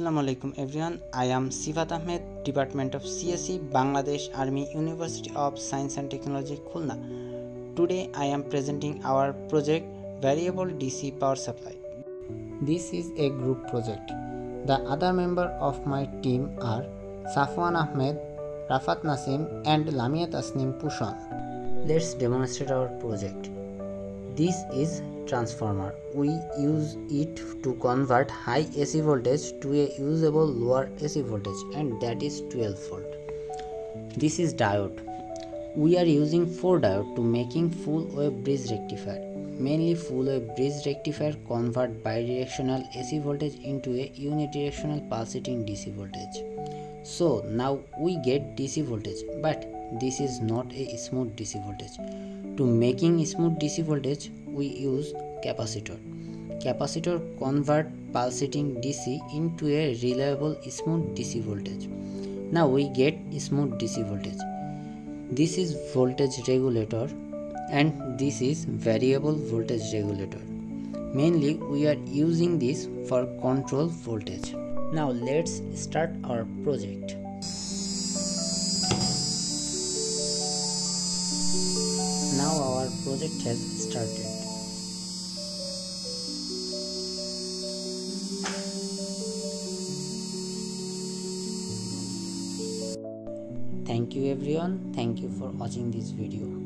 Assalamualaikum everyone. I am Sifat Ahmed, Department of CSE, Bangladesh Army University of Science and Technology, Khulna. Today I am presenting our project Variable DC Power Supply. This is a group project. The other members of my team are Safwan Ahmed, Rafat Nasim and Lamia Tasnim Pushan. Let's demonstrate our project. This is transformer. We use it to convert high AC voltage to a usable lower AC voltage, and that is 12 volt. This is diode. We are using 4 diode to making full wave bridge rectifier. Mainly full wave bridge rectifier convert bidirectional AC voltage into a unidirectional pulsating DC voltage. So now we get DC voltage, but this is not a smooth DC voltage. To making smooth DC voltage, we use capacitor. Capacitor convert pulsating DC into a reliable smooth DC voltage. Now we get smooth DC voltage. This is voltage regulator and this is variable voltage regulator. Mainly we are using this for control voltage. Now let's start our project. Now our project has started. Thank you everyone. Thank you for watching this video.